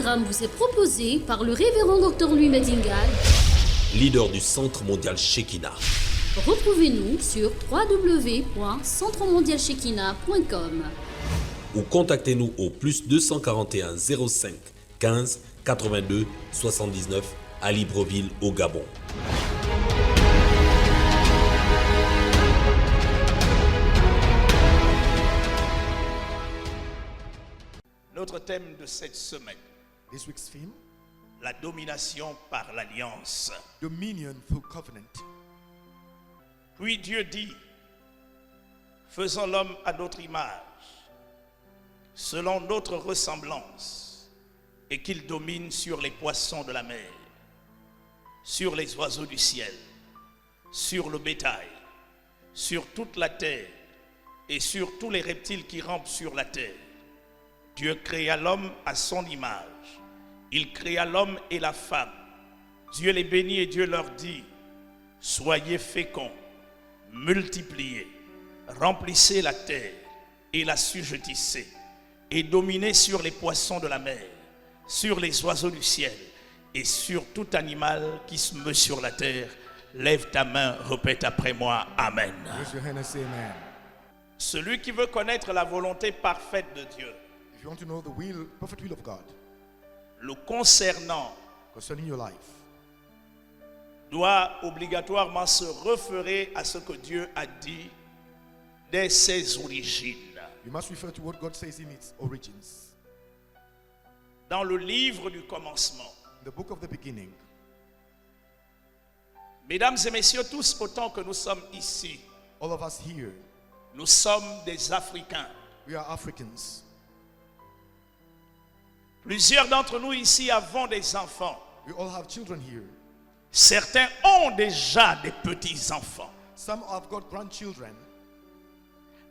programme vous est proposé par le révérend Dr Louis Medingal, leader du Centre mondial Shekinah. Retrouvez-nous sur www.centremondialshekina.com ou contactez-nous au plus 241 05 15 82 79 à Libreville au Gabon. Notre thème de cette semaine, This week's theme, la domination par l'alliance. dominion through covenant. Puis Dieu dit, faisons l'homme à notre image, selon notre ressemblance, et qu'il domine sur les poissons de la mer, sur les oiseaux du ciel, sur le bétail, sur toute la terre et sur tous les reptiles qui rampent sur la terre. Dieu créa l'homme à son image. Il créa l'homme et la femme. Dieu les bénit et Dieu leur dit, soyez féconds, multipliez, remplissez la terre et l'assujettissez, et dominez sur les poissons de la mer, sur les oiseaux du ciel et sur tout animal qui se meut sur la terre. Lève ta main, répète après moi, Amen. Raise your hand and say amen. Celui qui veut connaître la volonté parfaite de Dieu, If you want to know the will, perfect will of God le concernant, concerning your life, doit obligatoirement se référer à ce que Dieu a dit dès ses origines. you must refer to what God says in its origins. Dans le livre du commencement, The book of the beginning. mesdames et messieurs, tous autant que nous sommes ici, All of us here, nous sommes des Africains. we are Africans. Plusieurs d'entre nous ici avons des enfants. We all have children here. Certains ont déjà des petits-enfants. Some have got grandchildren.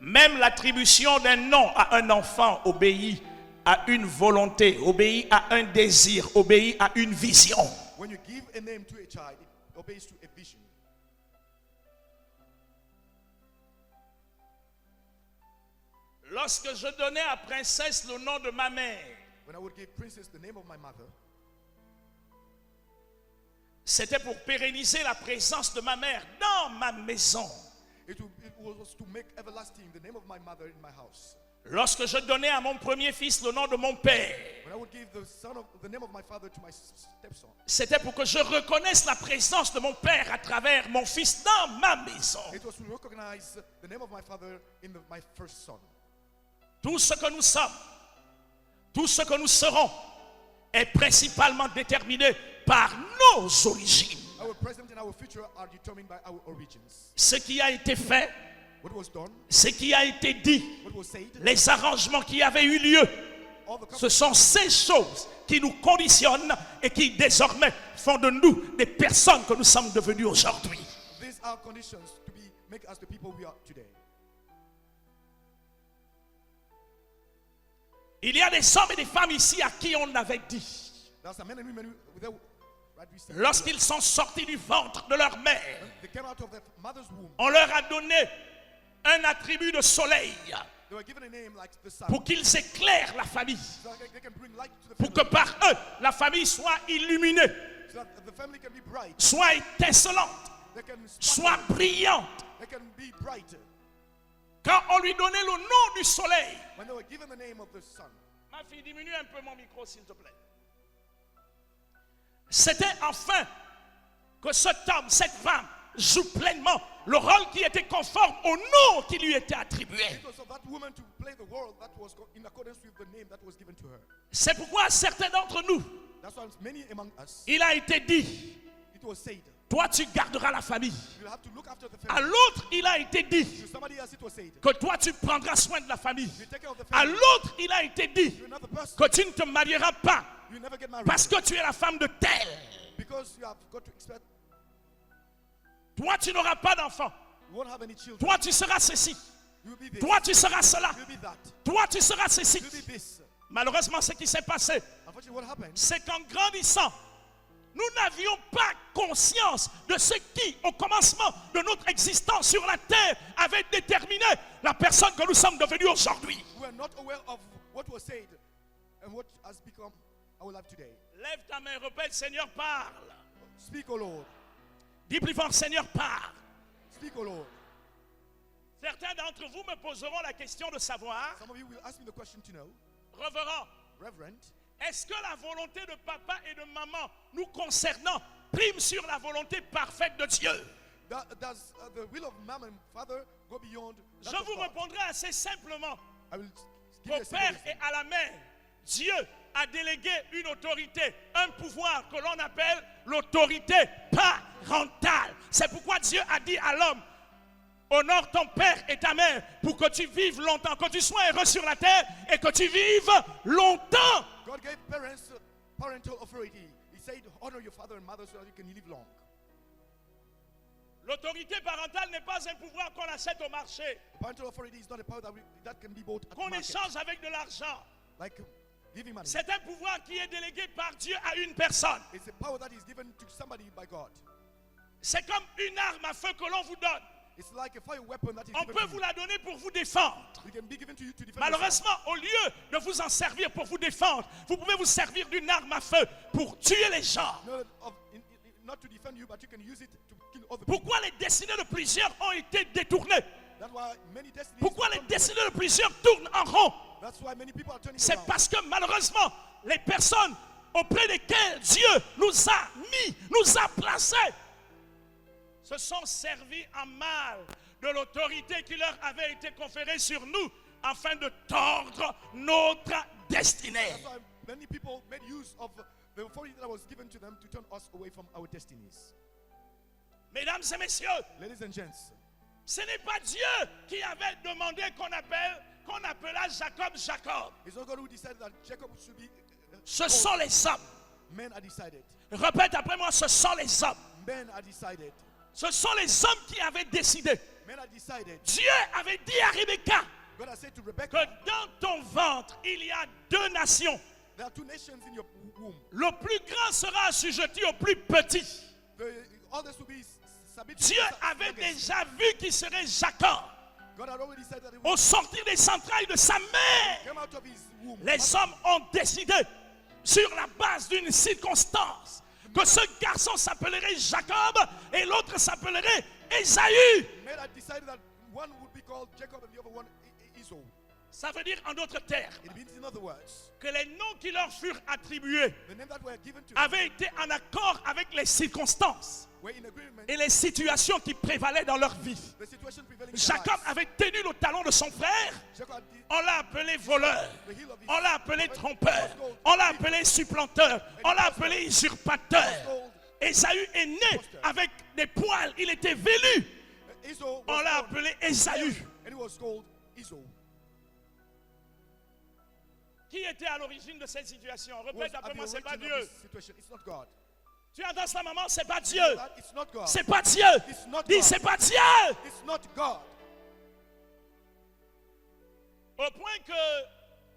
Même l'attribution d'un nom à un enfant obéit à une volonté, obéit à un désir, obéit à une vision. When you give a name to a child, it obeys to a vision. Lorsque je donnais à Princesse le nom de ma mère, When I would give Princess the name of my mother, c'était pour pérenniser la présence de ma mère dans ma maison. it was to make everlasting the name of my mother in my house. Lorsque je donnais à mon premier fils le nom de mon père, When I would give the name of my father to my stepson, c'était pour que je reconnaisse la présence de mon père à travers mon fils dans ma maison. it was to recognize the name of my father in my first son. Tout ce que nous sommes, tout ce que nous serons est principalement déterminé par nos origines. Our present and our future are determined by our origins. Ce qui a été fait, What was done, ce qui a été dit, what was said, les arrangements qui avaient eu lieu, all the ce sont ces choses qui nous conditionnent et qui désormais font de nous des personnes que nous sommes devenus aujourd'hui. these are conditions to make us the people we are today. Il y a des hommes et des femmes ici à qui on avait dit, There are some men and women without right reason. lorsqu'ils sont sortis du ventre de leur mère, They came out of their mother's womb. on leur a donné un attribut de soleil They were given a name like the sun. pour qu'ils éclairent la famille, So that they can bring light to the pour family. que par eux, la famille soit illuminée, So that the family can be bright. soit étincelante, They can soit sparkle. brillante. They can be bright. Quand on lui donnait le nom du soleil, When they were given the name of the sun. ma fille, diminue un peu mon micro s'il te plaît. C'était enfin que cet homme, cette femme joue pleinement le rôle qui était conforme au nom qui lui était attribué. It was of that woman to play the role that was in accordance with the name that was given to her. C'est pourquoi certains d'entre nous, That's why many among us, il a été dit, it was said, toi tu garderas la famille. you have to look after the À family. l'autre, il a été dit To somebody else, it was said, que toi tu prendras soin de la famille. you take care of the À family. l'autre, il a été dit To another person, que tu ne te marieras pas you never get married. parce que tu es la femme de tel. Because you have got to expect, Toi, tu n'auras pas d'enfant. you won't have any children. Toi, tu seras ceci. You will be this. Toi, tu seras cela. You will be that. Toi, tu seras ceci. You will be this. Malheureusement, ce qui s'est passé, Unfortunately, what happened? c'est qu'en grandissant, nous n'avions pas conscience de ce qui, au commencement de notre existence sur la terre, avait déterminé la personne que nous sommes devenus aujourd'hui. We are not aware of what was said and what has become our life today. Lève ta main, répète, Seigneur, parle. Speak, O Lord. Dis plus fort, Seigneur, parle. Speak, O Lord. Certains d'entre vous me poseront la question de savoir, Some of you will ask me the question to know, Reverend, Reverend, est-ce que la volonté de papa et de maman nous concernant prime sur la volonté parfaite de Dieu? does the will of mom and father go beyond that Je of vous God? répondrai assez simplement. I will give you Au a simple père reason. et à la mère, Dieu a délégué une autorité, un pouvoir que l'on appelle l'autorité parentale. C'est pourquoi Dieu a dit à l'homme, honore ton père et ta mère pour que tu vives longtemps, que tu sois heureux sur la terre et que tu vives longtemps. God gave parents parental authority. He said, honor your father and mother so that you can live long. L'autorité parentale n'est pas un pouvoir qu'on achète au marché, Parental authority is not a power that can be bought at the qu'on market, échange avec de l'argent. like giving money. C'est un pouvoir qui est délégué par Dieu à une personne. It's a power that is given to somebody by God. C'est comme une arme à feu que l'on vous donne. It's like a fire weapon that is On given peut to vous you. la donner pour vous défendre. It can be given to you to defend yourself. Malheureusement, au lieu de vous en servir pour vous défendre, vous pouvez vous servir d'une arme à feu pour tuer les gens. Not to defend you, but you can use it to kill other people. Pourquoi les destinées de plusieurs ont été détournées? That's why many destinies Pourquoi les come to destinées de plusieurs tournent en rond? us. That's why many people are turning C'est around. parce que malheureusement, les personnes auprès desquelles Dieu nous a mis, nous a placés, se sont servis en mal de l'autorité qui leur avait été conférée sur nous afin de tordre notre destinée. That's why many people made use of the authority that was given to them to turn us away from our destinies. Mesdames et messieurs, Ladies and gents, ce n'est pas Dieu qui avait demandé qu'on appela Jacob Jacob. it's not God who decided that Jacob should be. Ce sont les hommes. Men are decided. Répète après moi, ce sont les hommes. Men are decided. Ce sont les hommes qui avaient décidé. Men are decided. Dieu avait dit à Rebecca God has said to que Rebecca, dans ton ventre, il y a deux nations. there are two nations in your womb. Le plus grand sera assujetti au plus petit. The others will be submitted to Dieu the avait legacy. déjà vu qui serait Jacob God had already said that he au would sortir des entrailles de sa mère. come out of his womb. Les hommes ont décidé, sur la base d'une circonstance, que ce garçon s'appellerait Jacob et l'autre s'appellerait Ésaü. Men had decided that one would be called Jacob and the other one Esau. Ça veut dire en d'autres termes It means, in other words, que les noms qui leur furent attribués the name that were given to avaient été en accord avec les circonstances were in agreement. et les situations qui prévalaient dans leur vie. The situation prevailing in their Jacob lives. avait tenu le talon de son frère. Jacob had On l'a appelé voleur. the heel of his On l'a appelé trompeur. On l'a appelé supplanteur. On l'a appelé usurpateur. Ésaü est né avec des poils. Il était velu. Esau On was l'a called, appelé Ésaü. and he was called Esau. Qui était à l'origine de cette situation? Was Répète at après the moi, c'est pas origin Dieu. of this situation. It's not God. Tu entends ça, maman? C'est pas Dieu. That it's not God. C'est pas Dieu. It's not Dis, God. c'est pas Dieu. It's not God. Au point que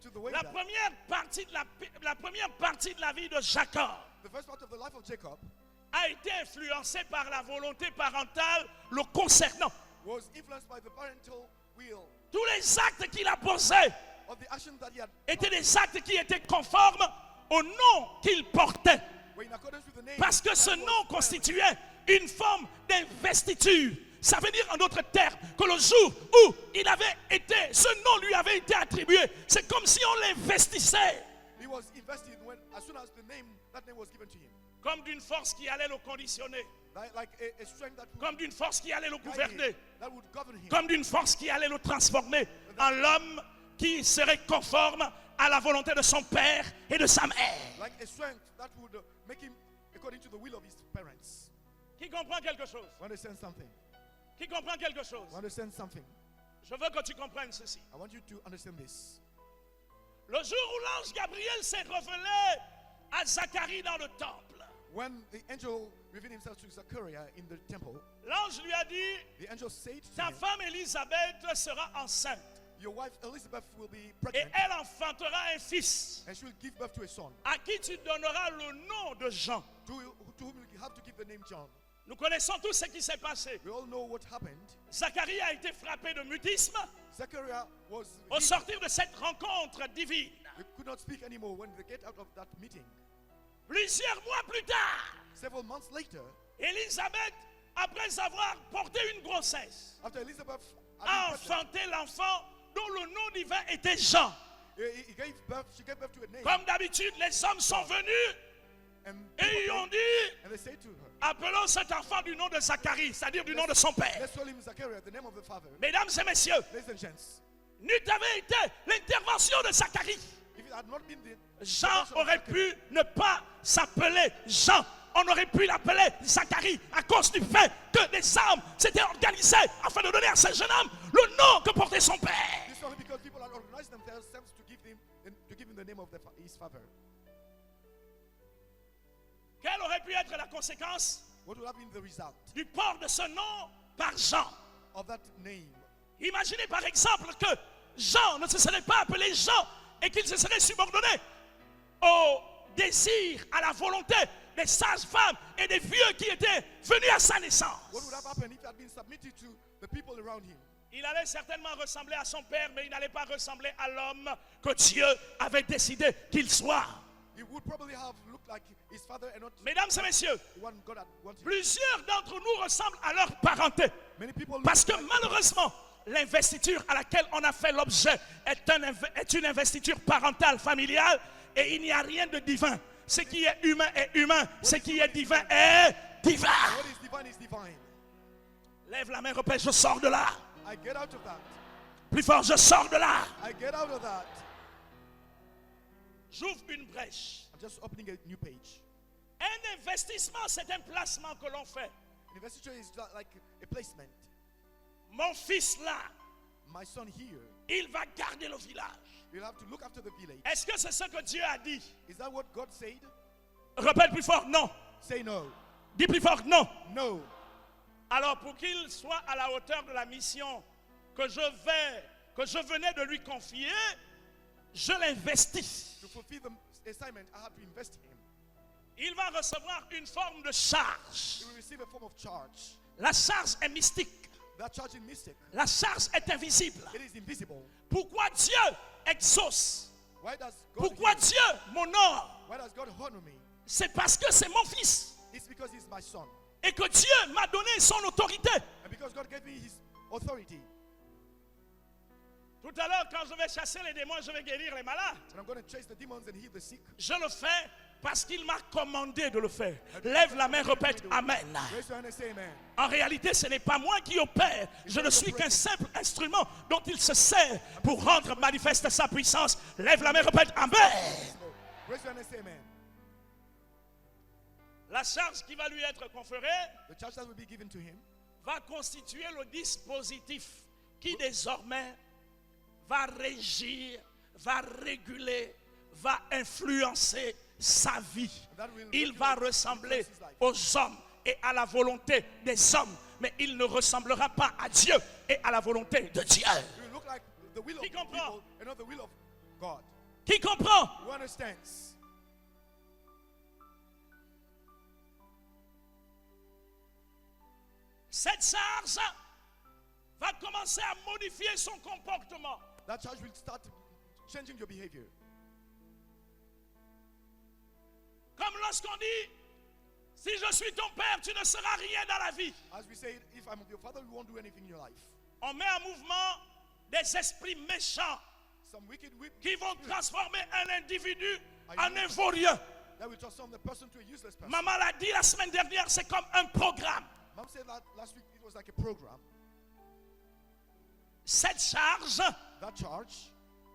To the way la that première partie de la vie de Jacob the first part of the life of Jacob a été influencée par la volonté parentale le concernant. was influenced by the parental will Tous les actes qu'il a posés of the actions that he had étaient des actes qui étaient conformes au nom qu'il portait. were in accordance with the name. Parce que ce that was nom bearing. constituait une forme d'investiture. Ça veut dire en d'autres termes que le jour où il avait été, ce nom lui avait été attribué, c'est comme si on l'investissait. He was invested when, as soon as that name was given to him. Comme d'une force qui allait le conditionner. Like a strength that would Comme d'une force qui allait le guide him, gouverner. that would govern him. Comme d'une force qui allait le transformer en l'homme qui serait conforme à la volonté de son père et de sa mère. Like a strength that would make him according to the will of his parents. Qui comprend quelque chose? Understand something? Qui comprend quelque chose? Understand something? Je veux que tu comprennes ceci. I want you to understand this. Le jour où l'ange Gabriel s'est révélé à Zacharie dans le temple, When the angel revealed himself to Zachariah in the temple, l'ange lui a dit, the angel said to ta him, femme Élisabeth sera enceinte your wife Elizabeth will be et pregnant elle enfantera un fils and she will give birth to a son à qui tu donneras le nom de Jean. to whom you have to give the name John. Nous connaissons tous ce qui s'est passé. We all know what happened. Zacharie a été frappé de mutisme Zachariah was au sortir de cette rencontre divine. They could not speak anymore when they get out of that meeting. Plusieurs mois plus tard, Several months later, Élisabeth, après avoir porté une grossesse, after Elizabeth a had been pregnant, enfanté l'enfant dont le nom divin était Jean. she gave birth to a name. Comme d'habitude, les hommes sont venus And, et ils ont dit, and they say to her, appelons cet enfant du nom de Zacharie, c'est-à-dire du nom de son père. let's call him Zachariah, the name of the father. Mesdames et messieurs, Ladies and gents, n'eût avait été l'intervention de Zacharie, if it had not been the Jean intervention of aurait Zachariah, pu ne pas s'appeler Jean. On aurait pu l'appeler Zacharie à cause du fait que les âmes s'étaient organisées afin de donner à ce jeune homme le nom que portait son père. this is only because people had organized themselves to give him the name of his father. Quelle aurait pu être la conséquence What would have been the result du port de ce nom par Jean? of that name? Imaginez par exemple que Jean ne se serait pas appelé Jean et qu'il se serait subordonné au désir, à la volonté des sages-femmes et des vieux qui étaient venus à sa naissance. What would have happened if he had been submitted to the people around him? Il allait certainement ressembler à son père, mais il n'allait pas ressembler à l'homme que Dieu avait décidé qu'il soit. He would probably have looked like his father and not Mesdames et messieurs, the one God had wanted. plusieurs d'entre nous ressemblent à leur parenté. Many people look Parce que like malheureusement, l'investiture à laquelle on a fait l'objet est une investiture parentale, familiale, et il n'y a rien de divin. Ce qui est humain est humain, ce qui est divin est divin. what is divine is divine. Lève la main, repère, je sors de là. I get out of that. Plus fort, je sors de là. I get out of that. J'ouvre une brèche. I'm just opening a new page. Un investissement, c'est un placement que l'on fait. An investiture is like a placement. Mon fils là, My son here, il va garder le village. you'll have to look after the village. Est-ce que c'est ce que Dieu a dit? Is that what God said? Répète plus fort, non. Say no. Dis plus fort, non. No. Alors pour qu'il soit à la hauteur de la mission que je venais de lui confier, je l'investis. To fulfill the assignment, I have to invest in him. Il va recevoir une forme de charge. He will receive a form of charge. La charge est mystique. That charge is mystic. La charge est invisible. It is invisible. Pourquoi Dieu exauce? Why does God Pourquoi hear? Dieu m'honore? Why does God honor me? C'est parce que c'est mon fils. It's because he's my son. Et que Dieu m'a donné son autorité. And because God gave me his authority. Tout à l'heure, quand je vais chasser les démons, je vais guérir les malades. And I'm going to chase the demons and heal the sick. Je le fais parce qu'il m'a commandé de le faire. Lève la main, répète Amen. Raise your hand and say amen. En réalité, ce n'est pas moi qui opère. Je ne suis qu'un simple instrument dont il se sert pour rendre manifeste sa puissance. Lève la main, répète Amen. Raise your hand and say amen. La charge qui va lui être conférée The charge that will be given to him va constituer le dispositif qui désormais va régir, va réguler, va influencer sa vie. Il va ressembler aux hommes et à la volonté des hommes, mais il ne ressemblera pas à Dieu et à la volonté de Dieu. He will look like the will of Qui comprend? people and not the will of God. Qui comprend? Who understands? Cette charge va commencer à modifier son comportement. That charge will start changing your behavior. Comme lorsqu'on dit, si je suis ton père, tu ne seras rien dans la vie. As we say, if I'm your father, you won't do anything in your life. On met en mouvement des esprits méchants Some wicked qui vont transformer un individu en un vaurien. that will transform the person to a useless person. Maman l'a dit la semaine dernière, c'est comme un programme. Mom said that last week it was like a program. Cette charge That charge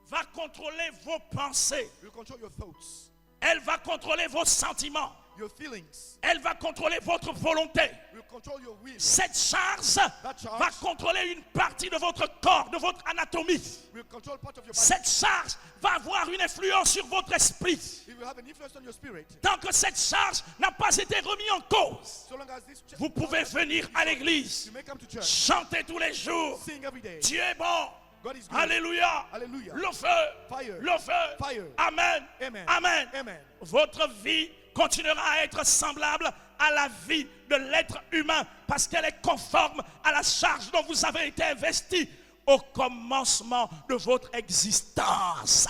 va contrôler vos pensées. will control your thoughts, Elle va contrôler vos sentiments. your feelings, Elle va contrôler votre volonté. will control your will, Cette charge charge va contrôler une partie de votre corps, de votre anatomie. will control part of your body. Cette charge va avoir une influence sur votre esprit. It will have an influence on your spirit. Tant que cette charge n'a pas été remise en cause, So long as this vous pouvez venir à l'église, you may come to church, chanter tous les jours. sing every day. Dieu est bon. God is good. Alléluia. Hallelujah. Le feu. Fire. Le feu. Fire. Amen. Amen. Amen. Amen. Votre vie continuera à être semblable à la vie de l'être humain parce qu'elle est conforme à la charge dont vous avez été investi au commencement de votre existence.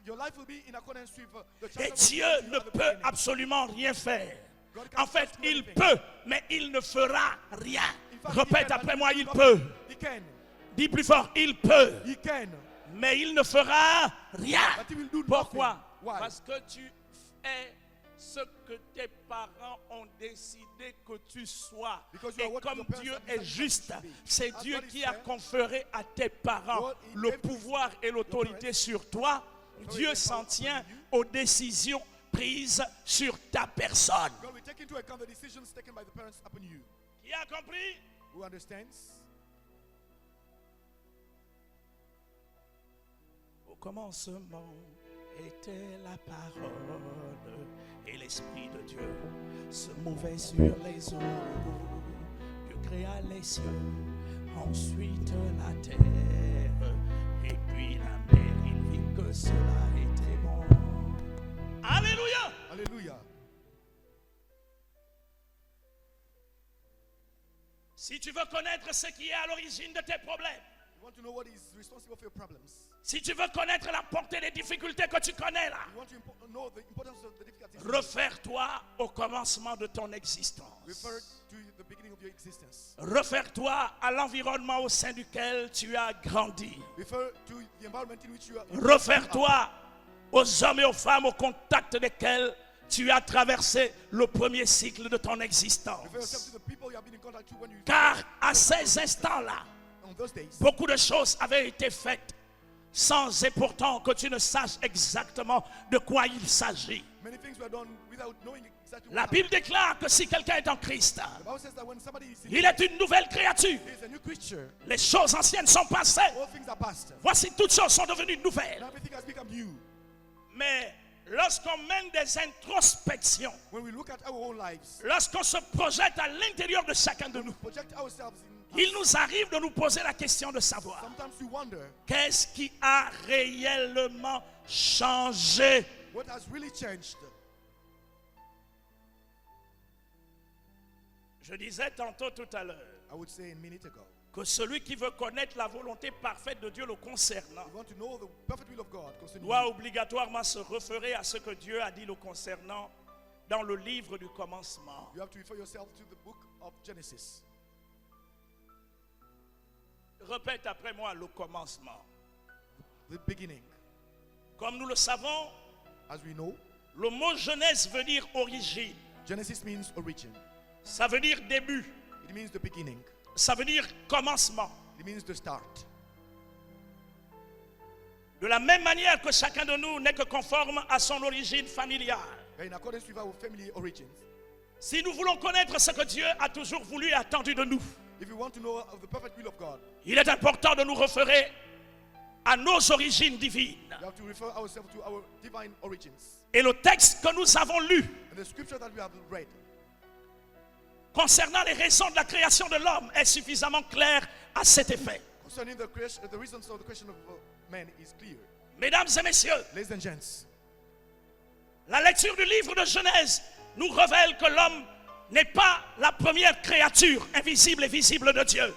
Your life will be in accordance with the Et chapter Dieu verse you ne at the peut beginning. absolument rien faire. God can't En fait, do il anything. peut, mais il ne fera rien. In fact, Répète he can, après but moi, he il will peut. not. He can. Dis plus fort, il peut, He can. mais il ne fera rien. But he will do Pourquoi? nothing. Why? Parce que tu es ce que tes parents ont décidé que tu sois. Because you are Et what comme your parents Dieu have est decided juste, you should be. c'est As Dieu God is qui a fair, conféré à tes parents God, he le gave pouvoir et l'autorité parents sur toi. Dieu s'en tient aux décisions prises sur ta personne. God will take into account the decisions taken by the parents upon you. Qui a compris? Who understands? Au commencement était la parole et l'Esprit de Dieu se mouvait sur les eaux. Dieu créa les cieux, ensuite la terre, et puis la mer, il vit que cela était bon. Alléluia! Hallelujah. Si tu veux connaître ce qui est à l'origine de tes problèmes, You want to know what is responsible for your problems. si tu veux connaître la portée des difficultés que tu connais là, You want to know the importance of the difficulties. réfère-toi au commencement de ton existence. Refer to the beginning of your existence. Réfère-toi à l'environnement au sein duquel tu as grandi. Refer to the environment in which you are. Réfère-toi aux hommes et aux femmes au contact desquels tu as traversé le premier cycle de ton Refer yourself existence. to the people you have been in contact with when you. Car à ces instants-là, On those days, beaucoup de choses avaient été faites sans et pourtant que tu ne saches exactement de quoi il s'agit. many things were done without knowing exactly La what Bible déclare que si quelqu'un est en Christ, happened. The Bible says that when somebody is in il est une nouvelle créature. he is a new creature, Les choses anciennes sont passées. all things are past. Voici, toutes choses sont devenues nouvelles. And everything has become new. Mais lorsqu'on mène des introspections, When we look at our own lives, lorsqu'on se projette à l'intérieur de chacun de nous, project ourselves in. il nous arrive de nous poser la question de savoir Sometimes we wonder qu'est-ce qui a réellement changé. what has really changed. Je disais tantôt tout à l'heure I would say a minute ago. que celui qui veut connaître la volonté parfaite de Dieu le concernant We want to know the perfect will of God concerning doit you. obligatoirement se référer à ce que Dieu a dit le concernant dans le livre du commencement. You have to refer yourself to the book of Genesis. Répète après moi le commencement. The beginning. Comme nous le savons, As we know, le mot Genèse veut dire origine. Genesis means origin. Ça veut dire début. It means the beginning. Ça veut dire commencement. It means the start. De la même manière que chacun de nous n'est que conforme à son origine familiale. In accordance with our family origins. Si nous voulons connaître ce que Dieu a toujours voulu et attendu de nous, If we want to know of the perfect will of God, il est important de nous référer à nos origines divines. we have to refer ourselves to our divine origins. Et le texte que nous avons lu And the scripture that we have read concernant les raisons de la création de l'homme est suffisamment clair à cet effet. concerning the creation, the reasons of the creation of man is clear. Mesdames et messieurs, Ladies and gents, la lecture du livre de Genèse nous révèle que l'homme n'est pas la première créature invisible et visible de Dieu.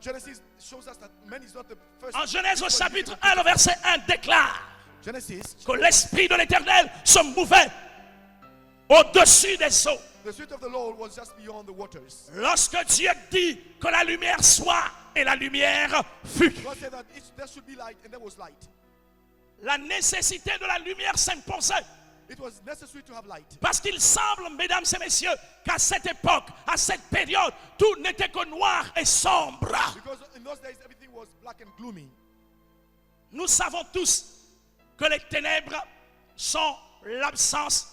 Genesis shows us that man is not the first. En Genèse au chapitre 1, le verset 1 déclare Genesis, que l'Esprit de l'Éternel se mouvait au-dessus des eaux. the Spirit of the Lord was just beyond the waters. Lorsque Dieu dit que la lumière soit, et la lumière fut. God said that there should be light, and there was light. La nécessité de la lumière s'imposait. It was necessary to have light. Parce qu'il semble, mesdames et messieurs, qu'à cette époque, à cette période, tout n'était que noir et sombre. Because in those days, everything was black and gloomy. Nous savons tous que les ténèbres sont l'absence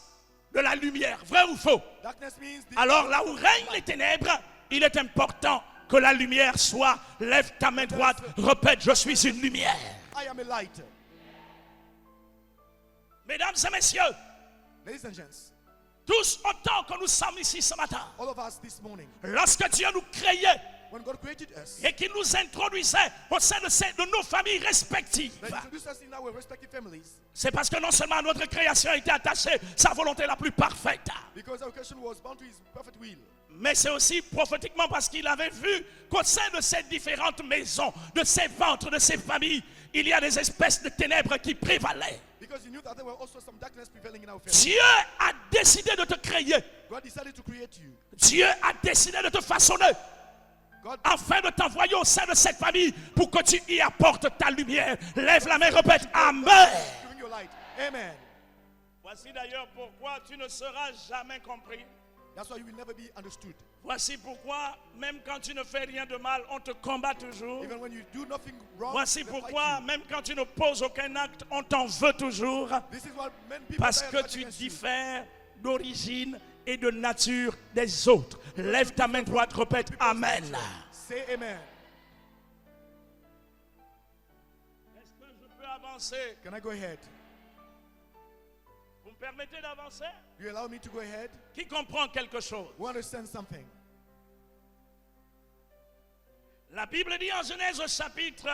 de la lumière. Vrai ou faux? Darkness means the Alors là où règnent les ténèbres, il est important que la lumière soit. Lève ta main droite, répète, je suis une lumière. I am a light. Mesdames et messieurs, Ladies and gents, tous autant que nous sommes ici ce matin, all of us this morning, lorsque Dieu nous créait when God created us, et qu'il nous introduisait au sein de nos familles respectives, that introduced us in our respective families, c'est parce que non seulement notre création était attachée sa volonté la plus parfaite, because our creation was bound to His perfect will. mais c'est aussi prophétiquement parce qu'il avait vu qu'au sein de ces différentes maisons, de ces ventres, de ces familles, il y a des espèces de ténèbres qui prévalaient. Because he knew that there were also some darkness prevailing in our family. Dieu a décidé de te créer. God decided to create you. Dieu a décidé de te façonner. God Afin de t'envoyer au sein de cette famille pour que tu y apportes ta lumière. Lève la main, répète Amen. giving you light. Amen. Voici d'ailleurs pourquoi tu ne seras jamais compris. That's why you will never be understood. Voici pourquoi, même quand tu ne fais rien de mal, on te combat toujours. Even when you do nothing wrong, Voici they fight pourquoi, you. même quand tu ne poses aucun acte, on t'en veut toujours. This is what many people Parce die and que fight tu against you. diffères d'origine et de nature des autres. Lève ta main droite, répète Amen. Say amen. Est-ce que je peux avancer? Can I go ahead? Vous me permettez d'avancer? Do you allow me to go ahead? Qui comprend quelque chose? We understand something. La Bible dit en Genèse au chapitre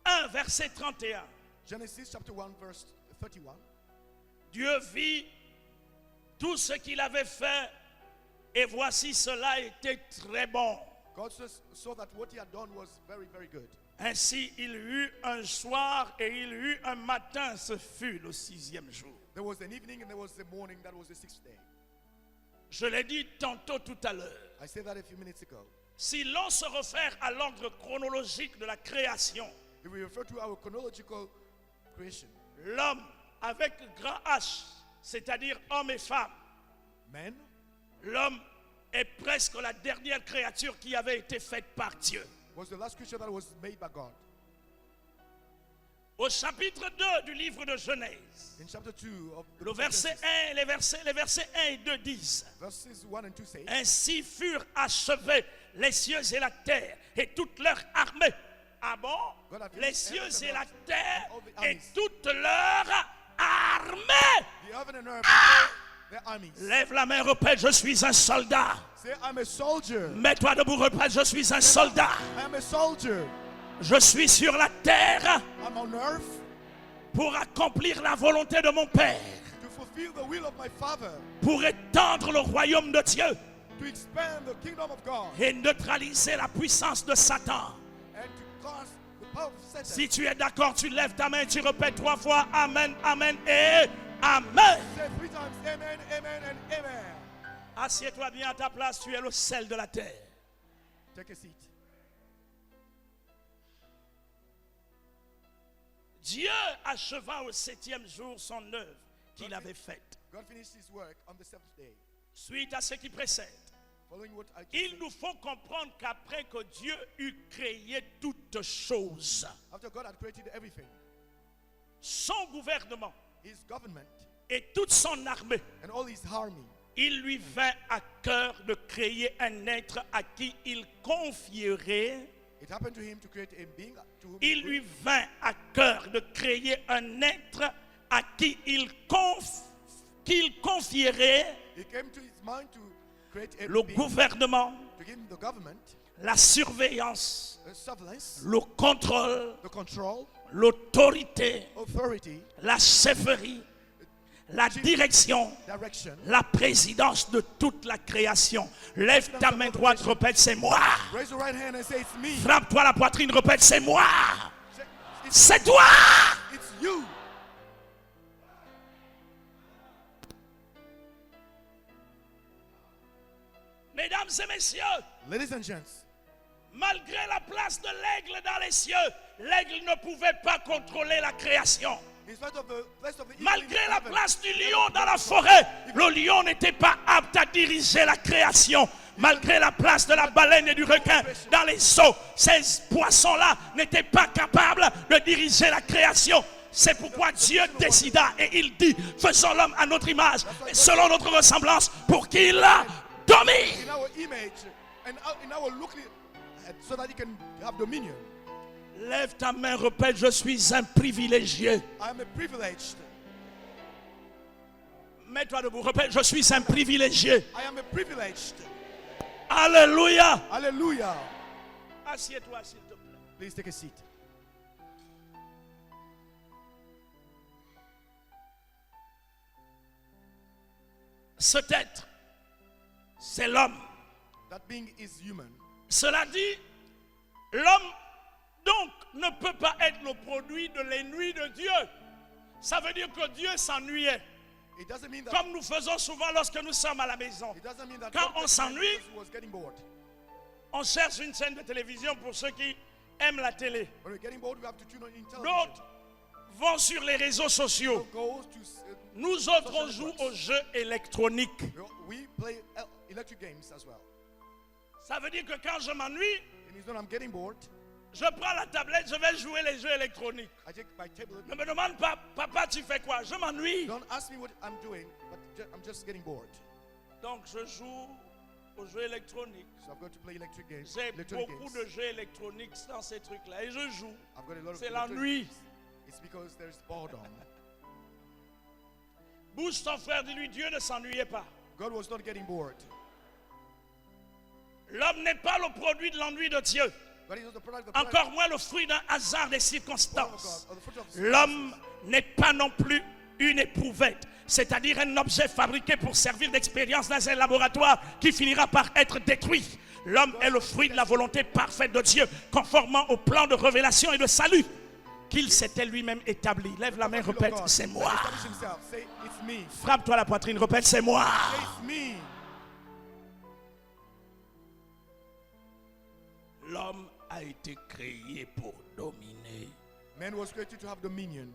1, verset 31. Genesis chapter 1, verse 31. Dieu vit tout ce qu'il avait fait et voici cela était très bon. God saw that what he had done was very, very good. Ainsi il eut un soir et il eut un matin, ce fut le 6e jour. There was an evening and there was a morning, that was the 6th day. Je l'ai dit tantôt tout à l'heure. I said that a few minutes ago. Si l'on se réfère à l'ordre chronologique de la création, If we refer to our chronological creation, l'homme avec grand H, c'est-à-dire homme et femme, man, l'homme est presque la dernière créature qui avait été faite par Dieu. was the last creature that was made by God. Au chapitre 2 du livre de Genèse, In chapter 2 of the le verset 1, les versets 1 et 2 disent: verses 1 and 2 say, ainsi furent achevés les cieux et la terre et toute leur armée. Ah bon? God have Les finished cieux heaven et and la earth terre and all the et armies. toute leur armée. The heaven and earth, their armies. Lève la main, répète, je suis un soldat. Say, I'm a soldier. Mets-toi debout, répète, je suis un soldat. I'm a soldier. Je suis sur la terre I'm on earth pour accomplir la volonté de mon Père, to fulfill the will of my Father, pour étendre le royaume de Dieu to expand the kingdom of God, et neutraliser la puissance de Satan. and to cause the power of Satan. Si tu es d'accord, tu lèves ta main, tu répètes 3 fois Amen, Amen et Amen. Say 3 times, amen, amen, and amen. Assieds-toi bien à ta place, tu es le sel de la terre. Take a seat. Dieu acheva au 7e jour son œuvre qu'il avait faite. God finished his work on the 7th day. Suite à ce qui précède, Following what I just il said, nous faut comprendre qu'après que Dieu eut créé toutes choses, after God had created everything, son gouvernement his government et toute son armée, and all his army, il lui vint à cœur de créer un être à qui il confierait. it happened to him to create a being to whom Il lui vint à cœur de créer un être à qui qu'il confierait it came to his mind to create a le being, gouvernement, to give him the government, la surveillance, the surveillance, le contrôle, the control, l'autorité, authority, la chefferie, la direction, direction. la présidence de toute la création. Lève ta main droite, répète, c'est moi. Raise your right hand and say, it's me. Frappe-toi la poitrine, répète, c'est moi. Say, C'est toi. it's you. Mesdames et messieurs, Ladies and gents, malgré la place de l'aigle dans les cieux, l'aigle ne pouvait pas contrôler la création. in spite of the place of the eagle in Malgré la heaven, place du lion dans la forêt, le lion n'était pas apte à diriger la création. Malgré la place de la baleine et du requin dans les eaux, ces poissons-là n'étaient pas capables de diriger la création. C'est pourquoi Dieu décida et il dit, faisons l'homme à notre image et selon notre ressemblance pour qu'il domine. in our image and in our look, so that he can have dominion. Lève ta main, répète, je suis un privilégié. I am a privileged. Mets-toi debout, répète, je suis un privilégié. I am a privileged. Alléluia. Hallelujah. Assieds-toi s'il te plaît. Please take a seat. Cet être, c'est l'homme. That being is human. Cela dit, l'homme donc ne peut pas être le produit de l'ennui de Dieu. Ça veut dire que Dieu s'ennuyait. It doesn't mean that. Comme nous faisons souvent lorsque nous sommes à la maison. It doesn't mean that Quand God on s'ennuie, because he was getting bored. on cherche une chaîne de télévision pour ceux qui aiment la télé. When we're getting bored, we have to tune on in television. D'autres vont sur les réseaux sociaux. Goes to, Nous autres, on joue aux jeux électroniques. we play electric games as well. Ça veut dire que quand je m'ennuie, It means when I'm getting bored, je prends la tablette, je vais jouer les jeux électroniques. I take my tablet. Ne me demande pas, papa, tu fais quoi? Je m'ennuie. Don't ask me what I'm doing, but I'm just getting bored. Donc je joue aux jeux électroniques. So I've got to play electric games. J'ai electronic beaucoup games. de jeux électroniques dans ces trucs-là. Et je joue. I've got a lot of C'est electronic l'ennui. games. It's because there's boredom. Bouge ton frère, dis-lui, Dieu ne s'ennuyait pas. God was not getting bored. L'homme n'est pas le produit de l'ennui de Dieu. God is not the product of Encore moins le fruit d'un hasard des of circonstances. God, or the fruit of L'homme n'est pas non plus une éprouvette, c'est-à-dire un objet fabriqué pour servir d'expérience dans un laboratoire qui finira par être détruit. L'homme est le fruit de la volonté parfaite de Dieu, conformément au plan de révélation et de salut qu'il s'était lui-même établi. Lève la main, répète, c'est moi. Establish himself. Say, it's me. Frappe-toi la poitrine, répète, c'est moi. Say, it's me. L'homme a été créé pour dominer. Man was created to have dominion.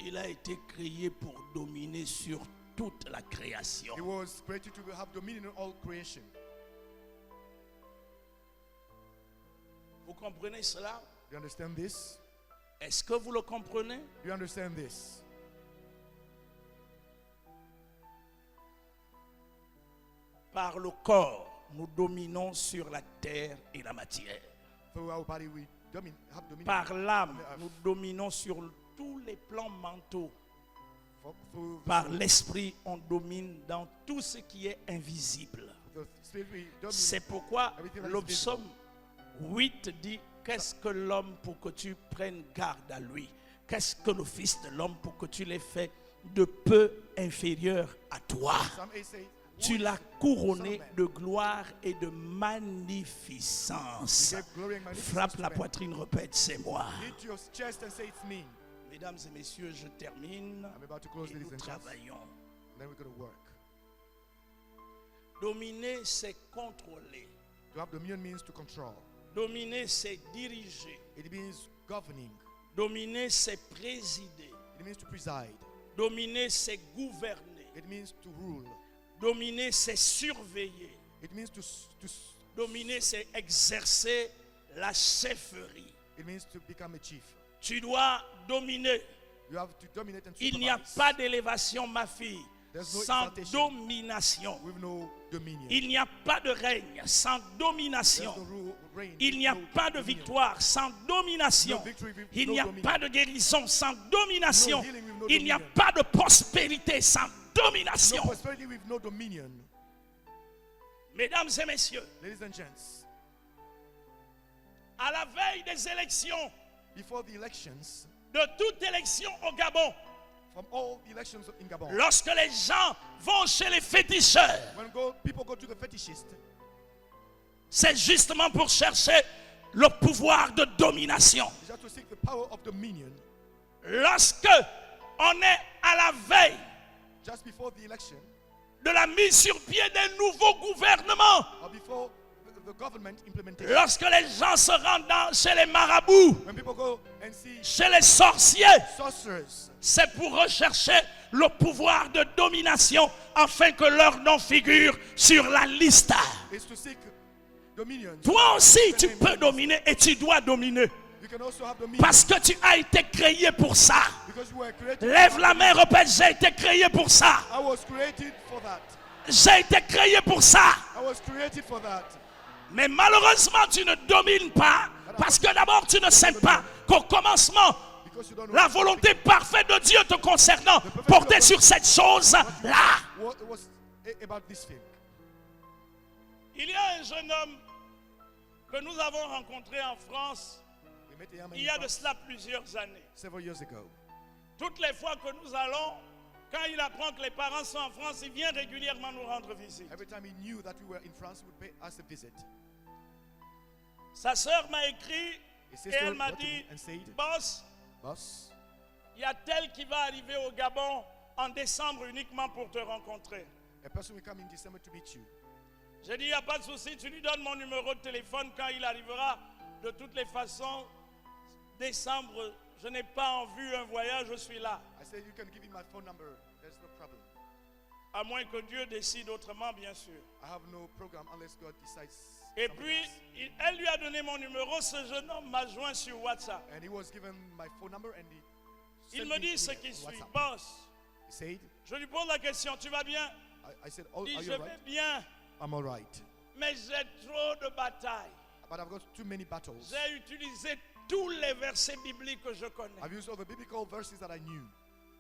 Il a été créé pour dominer sur toute la création. He was created to have dominion in all creation. Vous comprenez cela? Do you understand this? Est-ce que vous le comprenez? Do you understand this? Par le corps, nous dominons sur la terre et la matière. Through our body, we have dominion. Par l'âme, nous dominons sur tous les plans mentaux. Through Par l'esprit, on domine dans tout ce qui est invisible. the spirit, we domine. C'est pourquoi Everything that is le visible. psaume 8 dit: qu'est-ce que l'homme pour que tu prennes garde à lui? Qu'est-ce que le fils de l'homme pour que tu l'aies fait de peu inférieur à toi? Psalm 8 says, Tu l'as couronné de gloire et de magnificence. He gave glory and magnificence Frappe to la man. poitrine, répète, c'est moi. Hit your chest and say, it's me. Mesdames et messieurs, je termine I'm about to close, et ladies nous and gents. travaillons. Then we're going to work. Dominer, c'est contrôler. To have dominion means to control. Dominer, c'est diriger. It means governing. Dominer, c'est présider. It means to preside. Dominer, c'est gouverner. It means to rule. Dominer, c'est surveiller. It means Dominer, c'est exercer la chefferie. it means to become a chief. Tu dois dominer. You have to dominate and Il n'y a supervise. pas d'élévation, ma fille, There's no sans exaltation. domination. With no dominion. Il n'y a pas de règne sans There's domination. no reign. Il n'y a no pas de dominion. victoire sans domination. No victory with Il no n'y a dominion. pas de guérison sans domination. No healing with no Il n'y a dominion. pas de prospérité sans No domination. prosperity with no dominion. Mesdames et messieurs, Ladies and gents, à la veille des élections, before the elections, de toute élection au Gabon, from all the elections in Gabon, lorsque les gens vont chez les féticheurs, when people go to the fetishist, c'est justement pour chercher le pouvoir de domination. you have to seek the power of dominion. Lorsque on est à la veille Just before the election, de la mise sur pied d'un nouveau gouvernement, or before the government implementation, lorsque les gens se rendent chez les marabouts, when people go and see chez les sorciers, sorcerers, c'est pour rechercher le pouvoir de domination afin que leur nom figure sur la liste. is to seek dominion. Toi aussi, tu peux dominer et tu dois dominer You can also have dominion parce que tu as été créé pour ça. because you were created. Lève la main, répète, j'ai été créé pour ça. I was created for that. J'ai été créé pour ça. I was created for that. Mais malheureusement, tu ne domines pas parce que d'abord, tu ne sais pas qu'au commencement, Because you don't know la volonté parfaite de Dieu te concernant portait sur cette chose-là. what it was about this thing. Il y a un jeune homme que nous avons rencontré en France We met a young man il in y a de France cela plusieurs années. several years ago. Toutes les fois que nous allons, quand il apprend que les parents sont en France, il vient régulièrement nous rendre visite. Every time he knew that we were in France, he would pay us a visit. Sa sœur m'a écrit His Et sister elle m'a wrote to me dit, and said, boss, boss, il y a tel qui va arriver au Gabon en décembre uniquement pour te rencontrer. a person will come in December to meet you. J'ai dit, il n'y a pas de souci, tu lui donnes mon numéro de téléphone quand il arrivera. De toutes les façons, décembre, je n'ai pas en vue un voyage, je suis là. I said, you can give him my phone number. There's no problem. À moins que Dieu décide autrement, bien sûr. I have no program unless God decides. Et something puis, else. elle lui a donné mon numéro, ce jeune homme m'a joint sur WhatsApp. And he was given my phone number and he Il sent me me dit an ce email qui on suit. WhatsApp. Boss, He said, je lui pose la question, tu vas bien? I said, Il oh, dit, are je you vais alright? bien, I'm alright. mais j'ai trop de batailles. But I've got too many battles. J'ai utilisé tous les versets bibliques que je connais. I've used all the biblical verses that I knew.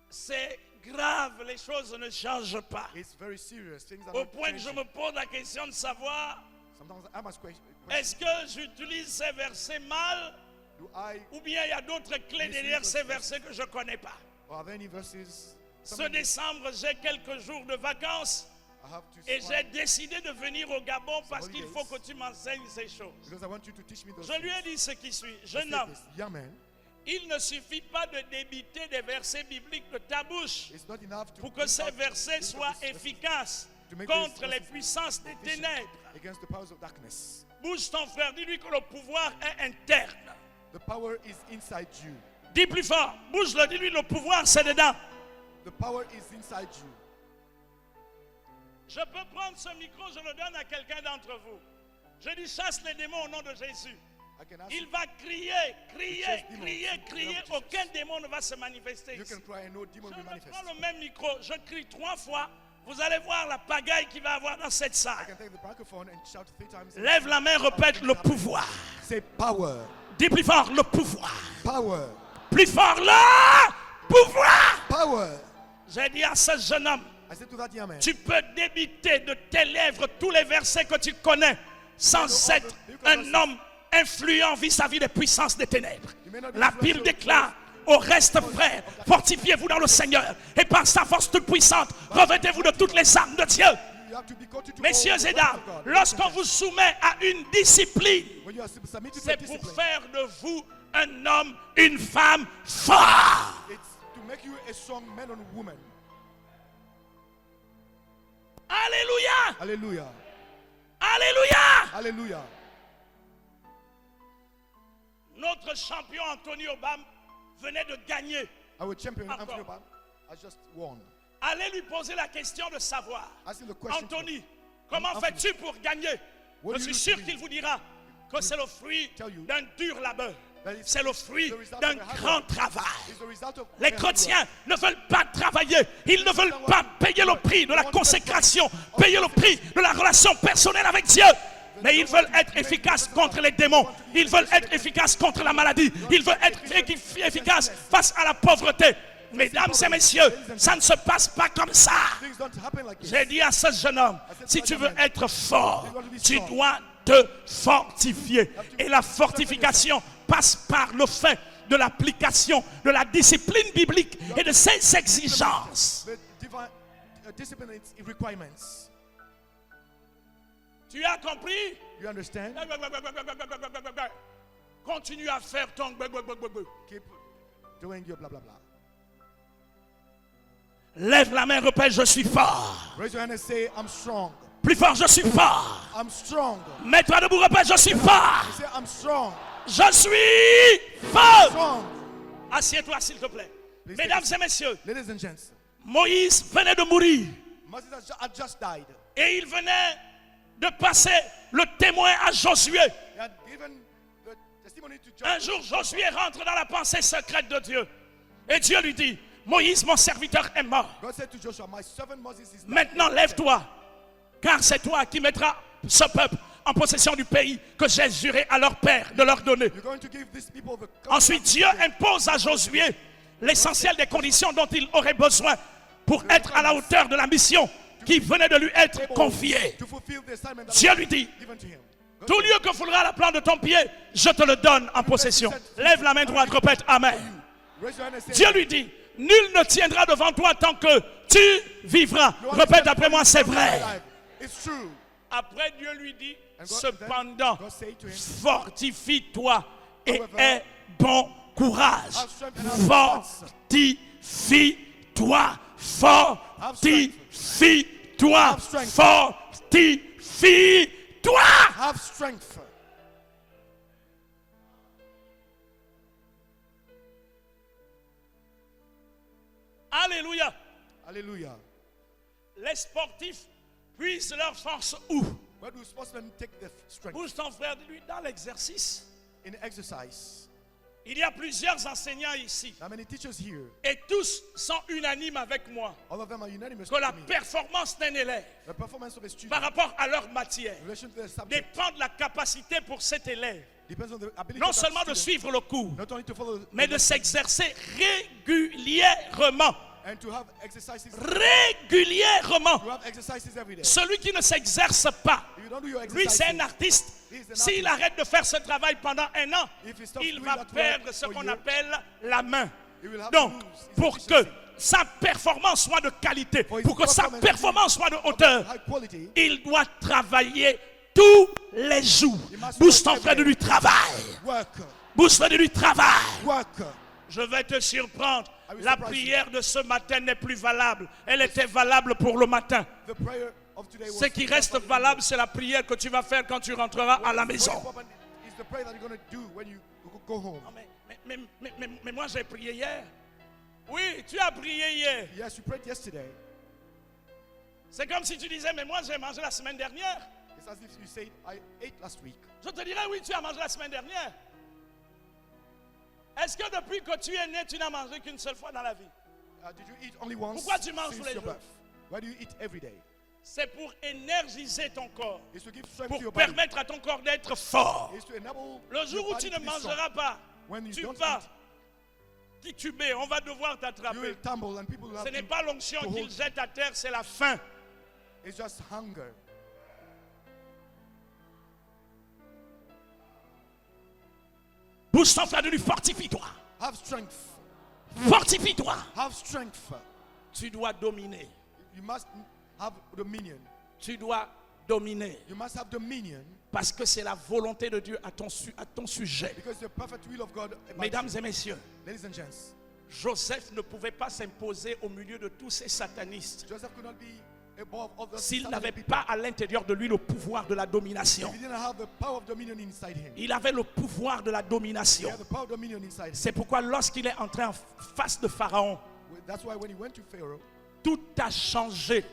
C'est grave, les choses ne changent pas. It's very serious. Things are Au not point que je changing. me pose la question de savoir, Sometimes I ask question, est-ce que j'utilise ces versets mal do I, ou bien il y a d'autres clés derrière ces versets que je ne connais pas? or are there any verses? Ce Something décembre, j'ai quelques jours de vacances I have to et j'ai find, décidé de venir au Gabon parce qu'il holidays. faut que tu m'enseignes ces choses. because I want you to teach me those Je lui ai things. dit ce qui suit. I Jeune said homme, this, young man, il ne suffit pas de débiter des versets bibliques de ta bouche it's not enough to pour que bring ces out versets these soient verses efficaces to make contre these les verses puissances des efficient ténèbres. against the powers of darkness. Bouge ton frère, dis-lui que le pouvoir est interne. The power is inside you. Dis plus fort, bouge-le, dis-lui le pouvoir c'est dedans. The power is inside you. Je peux prendre ce micro, je le donne à quelqu'un d'entre vous. Je dis chasse les démons au nom de Jésus. I can ask Il va crier, crier, chase demons crier, in the crier. name of Jesus. Aucun démon ne va se manifester you ici. can cry and no demon Je will me manifest. prends le même micro, je crie 3 fois. Vous allez voir la pagaille qu'il va avoir dans cette I salle. can take the microphone and shout 3 times. Lève la main, répète le pouvoir. Say power. Dis plus fort le pouvoir. Power. Plus fort le pouvoir. Power. J'ai dit à ce jeune homme, I said to that young man, tu peux débiter de tes lèvres tous les versets que tu connais sans être un homme influent vis-à-vis des puissances des ténèbres. La Bible déclare au reste, frère, fortifiez-vous dans le Seigneur et par sa force toute puissante, revêtez-vous de toutes les armes de Dieu. you have to be quoted to Messieurs all the et word dames, of God. lorsqu'on vous soumet à une discipline, When you are submitted to a c'est pour discipline, faire de vous un homme, une femme fort. it's to make you a strong man or woman. Alléluia, Hallelujah. alléluia. Hallelujah. Notre champion Anthony Obama venait de gagner. Our champion, Encore. Anthony Obama, has just won. Allez lui poser la question de savoir. Ask him the question. Anthony, comment Anthony, fais-tu pour gagner? what Je do suis you sûr do? qu'il vous dira que c'est le fruit tell you d'un dur labeur. that is C'est le fruit the result d'un of a hard grand work. travail. It's the result of Les very hard chrétiens ne veulent pas travailler. Ils ne veulent pas payer le prix de la consécration, payer le prix de la relation personnelle avec Dieu. Mais ils veulent être efficaces contre les démons. Ils veulent être efficaces contre la maladie. Ils veulent être efficaces face à la pauvreté. Mesdames et messieurs, ça ne se passe pas comme ça. work. Things don't happen like this. J'ai dit à ce jeune homme, si tu veux être fort, tu dois te fortifier. Et la fortification passe par le fait de l'application de la discipline biblique et de ses exigences. The divine discipline its requirements. Tu as compris? You understand? Continue à faire ton Keep doing your blah blah blah. Lève la main, répète, je suis fort. Raise your hand and say, I'm strong. Plus fort, je suis fort. I'm strong. Mets-toi debout, répète, je suis fort. Say, I'm strong. Je suis fort. Strong. Assieds-toi, s'il te plaît. Please Mesdames take et messieurs, Ladies and gents, Moïse venait de mourir Moses had just died. et il venait de passer le témoin à Josué. He had given the testimony to Un Joshua. jour, Josué rentre dans la pensée secrète de Dieu. Et Dieu lui dit, Moïse, mon serviteur, est mort. God said to Joshua, my servant Moses is dead. Maintenant, lève-toi, car c'est toi qui mettras ce peuple en possession du pays que j'ai juré à leur père de leur donner. You're going to give these people the Ensuite, Dieu impose à Josué l'essentiel des conditions dont il aurait besoin pour être à la hauteur de la mission qui venait de lui être confiée. to fulfill the assignment that Dieu was lui dit, given to him. God tout lieu que foulera la plante de ton pied, je te le donne en possession. Lève la main droite, répète Amen. raise your hand and say, Dieu lui dit, nul ne tiendra devant toi tant que tu vivras. "No one Répète can après moi, c'est vrai. alive." It's true. Après, Dieu lui dit, And God- cependant, God said to him, fortifie-toi et However, aie bon courage. have strength and have Fortifie-toi, fortifie-toi, Have strength. fortifie-toi. have strength. Alléluia. Hallelujah. Les sportifs puisent leur force où? Where do sportsmen take their strength? Bouge ton frère, dis-lui, dans l'exercice. In exercise. Il y a plusieurs enseignants ici. There are many teachers here. Et tous sont unanimes avec moi All of them are unanimous que la with me. performance d'un élève The performance of a student par rapport à leur matière in relation to their subject dépend de la capacité pour cet élève depends on the ability non of that seulement de student, suivre le cours, not only to follow the mais de lesson, s'exercer régulièrement. and to have exercises. Régulièrement. To have exercises every day. Celui qui ne s'exerce pas, If you don't do your lui c'est un exercises, artiste. He's an S'il artist. arrête de faire ce travail pendant un an, If he stops il doing va that perdre work ce for qu'on you, appelle la main. he will have Donc, to lose his pour que efficiency. sa performance soit de qualité, For his pour que sa performance performance soit de of hauteur, high quality, il doit travailler tous les jours. He must Bouge work ton every frère de day. lui travail. work, Bouge-le de lui travail. work. Je vais te surprendre. I will La surprise prière de ce matin n'est plus valable. Elle était valable pour le matin. The prayer of today was Ce qui reste valable, c'est la prière que tu vas faire quand tu rentreras à la maison. Is the prayer that you're going to do when you go home. Non, mais moi j'ai prié hier. Oui, tu as prié hier. Yes, you prayed yesterday. C'est comme si tu disais, mais moi j'ai mangé la semaine dernière. It's as if you said, I ate last week. Je te dirais, oui, tu as mangé la semaine dernière. Est-ce que depuis que tu es né, tu n'as mangé qu'une seule fois dans la vie? Did you eat only once Pourquoi tu manges since tous les your jours? birth? Why do you eat every day? C'est pour énergiser ton corps, It's to give strength pour to your body. permettre à ton corps d'être fort. It's to enable Le jour your où body tu to ne be strong. mangeras pas, When you tu don't vas eat, tituber, on va devoir you t'attraper. will tumble and people will Ce have n'est to, pas l'onction to qu'il hold. jette à terre, c'est la faim. It's just hunger. Bouge ton frère de lui, fortifie-toi. Have strength. Fortifie-toi. Have strength. Tu dois dominer. You must have dominion. Tu dois dominer. You must have dominion Parce que c'est la volonté de Dieu à ton sujet. because the perfect will of God about Mesdames you. et messieurs, Ladies and gents, Joseph ne pouvait pas s'imposer au milieu de tous ces satanistes Joseph could not be above other s'il satanic n'avait people. pas à l'intérieur de lui le pouvoir de la domination. He didn't have the power of dominion inside him. Il avait le pouvoir de la He domination. had the power of dominion inside him. C'est pourquoi lorsqu'il est entré en face de Pharaon, That's why when he went to Pharaoh, tout a changé.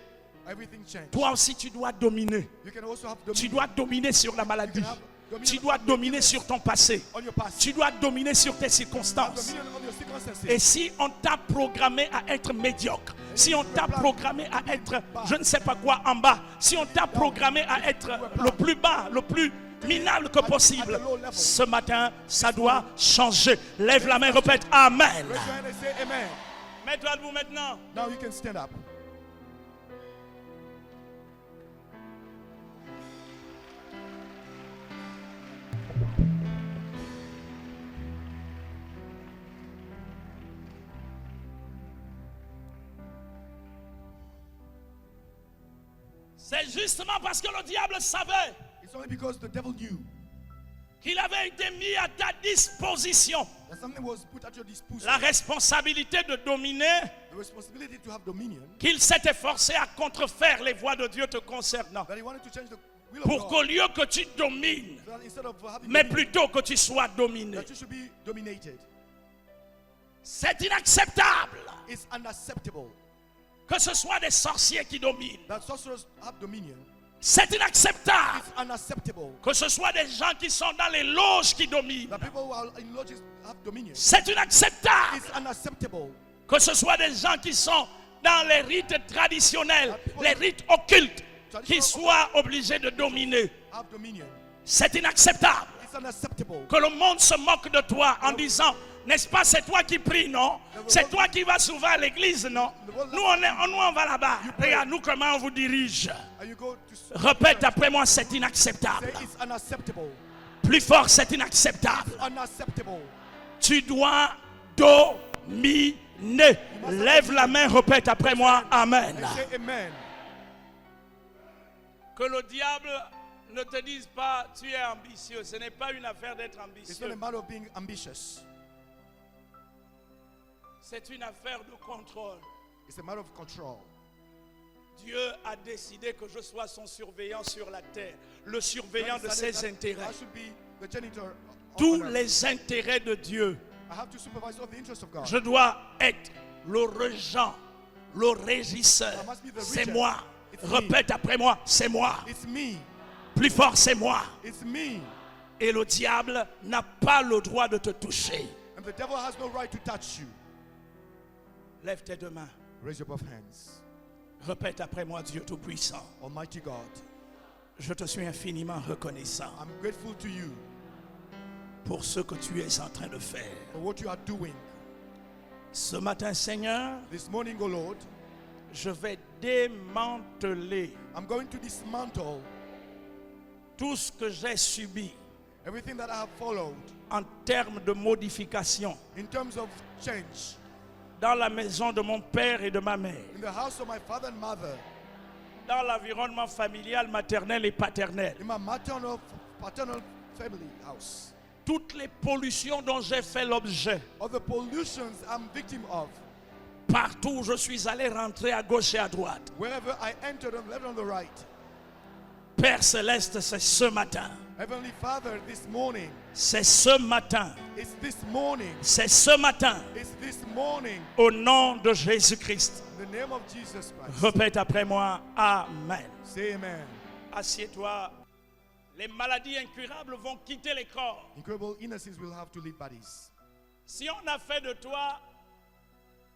everything changed. Toi aussi, tu dois dominer. You can also have Tu dominion dois dominer sur la maladie. You can have dominion Tu dois dominer sur ton passé. on your past. Tu dois dominer sur tes Have circonstances. dominion on your circumstances. Et si on t'a programmé à être médiocre, si on t'a programmé à être je ne sais pas quoi en bas, si on t'a programmé à être le plus bas, le plus minable que possible, ce matin, ça doit changer. Lève la main, répète Amen. Raise your hand and say amen. Mets-toi debout maintenant. Now you can stand up. C'est justement parce que le diable savait It's only because the devil knew qu'il avait été mis à ta disposition that something was put at your disposal. la responsabilité de dominer, The responsibility to have dominion. qu'il s'est efforcé à contrefaire les voies de Dieu te concernant. That he wanted to change the will Pour of qu'au God. lieu que tu domines, That instead of having mais dominion, plutôt que tu sois dominé. that you should be dominated. C'est inacceptable It's unacceptable que ce soit des sorciers qui dominent. that sorcerers have dominion. C'est inacceptable It's unacceptable que ce soit des gens qui sont dans les loges qui dominent. that people who are in lodges have dominion. C'est inacceptable It's unacceptable que ce soit des gens qui sont dans les rites traditionnels, les rites occultes, qui soient obligés de dominer. have dominion. C'est inacceptable It's unacceptable. que le monde se moque de toi en disant, n'est-ce pas, c'est toi qui pries, non? C'est toi qui vas souvent à l'église, non? Nous, on va là-bas. Regarde, nous, comment on vous dirige? And you go to Répète après moi, c'est inacceptable. say it's unacceptable. Plus fort, c'est inacceptable. Unacceptable. Tu dois dominer. Lève la main, répète après moi, Amen. And say amen. Que le diable Ne te disent pas, tu es ambitieux. Ce n'est pas une affaire d'être It's not a ambitieux. matter of being ambitious. C'est une affaire de contrôle. It's a matter of control. Dieu a décidé que je sois son surveillant sur la terre, le surveillant God de decided ses that intérêts. I should be the janitor of Tous on earth. les intérêts de Dieu. I have to supervise all the interests of God. Je dois être le régent, le régisseur. I must be the C'est regent. moi. It's me. Répète après moi, c'est moi. It's me. Plus fort, c'est moi. It's me. Et le diable n'a pas le droit de te toucher. And the devil has no right to touch you. Lève tes deux mains. Raise your both hands. Répète après moi, Dieu Tout-Puissant. Almighty God, Je te suis infiniment reconnaissant I'm grateful to you pour ce que tu es en train de faire. for what you are doing. Ce matin, Seigneur, This morning, O Lord, je vais démanteler I'm going to dismantle tout ce que j'ai subi everything that I have followed en termes de modification in terms of change dans la maison de mon père et de ma mère, in the house of my father and mother, dans l'environnement familial, maternel et paternel. in my maternal, paternal family house. Toutes les pollutions dont j'ai fait l'objet, All the pollutions I'm victim of, partout où je suis allé rentrer à gauche et à droite. wherever I entered on the left and on the right. Père Céleste, c'est ce matin. Heavenly Father, this morning, C'est ce matin. it's this morning, C'est ce matin. it's this morning, Au nom de Jésus-Christ. in the name of Jesus Christ. Répète après moi. Amen. Say amen. Assieds-toi. Les maladies incurables vont quitter les corps. Incurable illnesses will have to leave bodies. Si on a fait de toi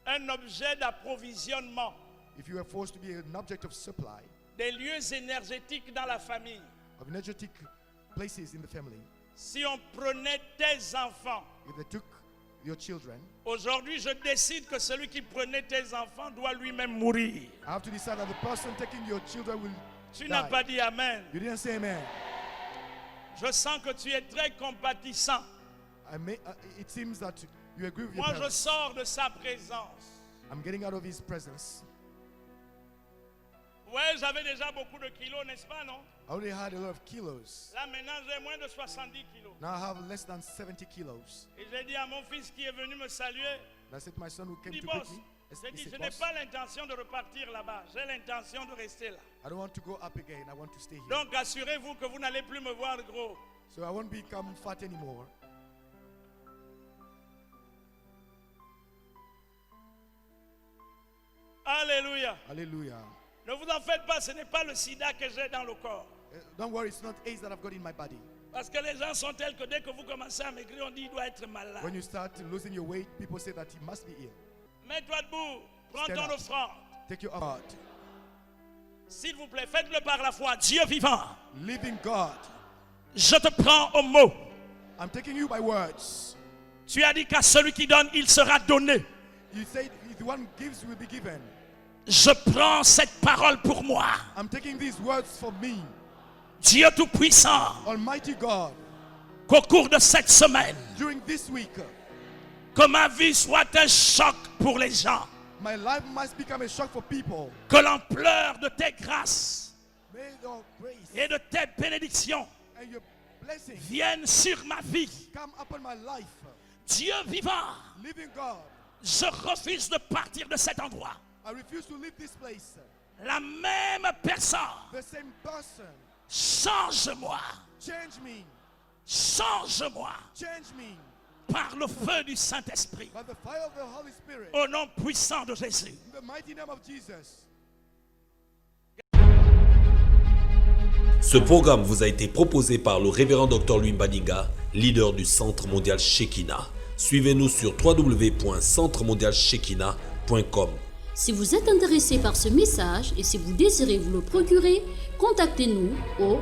un objet d'approvisionnement, If you are forced to be an object of supply, des lieux énergétiques dans la famille, of energetic places in the family, si on prenait tes enfants, if they took your children, aujourd'hui je décide que celui qui prenait tes enfants doit lui-même mourir. I have to decide that the person taking your children will Tu n'as die. pas dit Amen. You didn't say amen. Je sens que tu es très compatissant. It seems that you agree with your Moi je parents. sors de sa présence. I'm getting out of his presence. Ouais, j'avais déjà beaucoup de kilos, n'est-ce pas, non? I already had a lot of kilos. Là maintenant j'ai moins de 70 kilos. Now I have less than 70 kilos. Et j'ai dit à mon fils qui est venu me saluer, And I said to my son who came dis to boss, greet me, j'ai he dit said, je n'ai "Boss, pas l'intention de repartir là-bas, j'ai l'intention de rester là. I don't want to go up again. I want to stay here. Donc assurez-vous que vous n'allez plus me voir gros. So I won't become fat anymore. Alléluia. Hallelujah. Ne vous en faites pas, ce n'est pas le sida que j'ai dans le corps. Don't worry, it's not AIDS that I've got in my body. Parce que les gens sont tels que dès que vous commencez à maigrir, on dit il doit être malade. When you start losing your weight, people say that he must be ill. Mets-toi debout, prends Stand ton up. offrande. Take your heart. S'il vous plaît, faites-le par la foi. Dieu vivant, Living God. je te prends au mot. I'm taking you by words. Tu as dit qu'à celui qui donne, il sera donné. You say if the one who gives will be given. Je prends cette parole pour moi. I'm taking these words for me. Dieu Tout-Puissant, Almighty God, qu'au cours de cette semaine, during this week, que ma vie soit un choc pour les gens. my life must become a shock for people. Que l'ampleur de tes grâces May your grace et de tes bénédictions and your blessing viennent sur ma vie. come upon my life. Dieu vivant, Living God, je refuse de partir de cet endroit. I refuse to leave this place. La même personne, The same person. change-moi, Change me. change-moi Change me. par le feu du Saint-Esprit. By the fire of the Holy Spirit. Au nom puissant de Jésus. In the mighty name of Jesus. Ce programme vous a été proposé par le révérend Dr Louis Mbadinga, leader du Centre mondial Shekinah. Suivez-nous sur www.centremondialshekinah.com. Si vous êtes intéressé par ce message et si vous désirez vous le procurer, contactez-nous au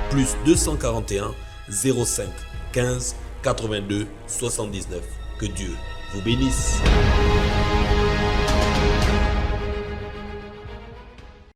Plus 241 05 15 82 79. Que Dieu vous bénisse.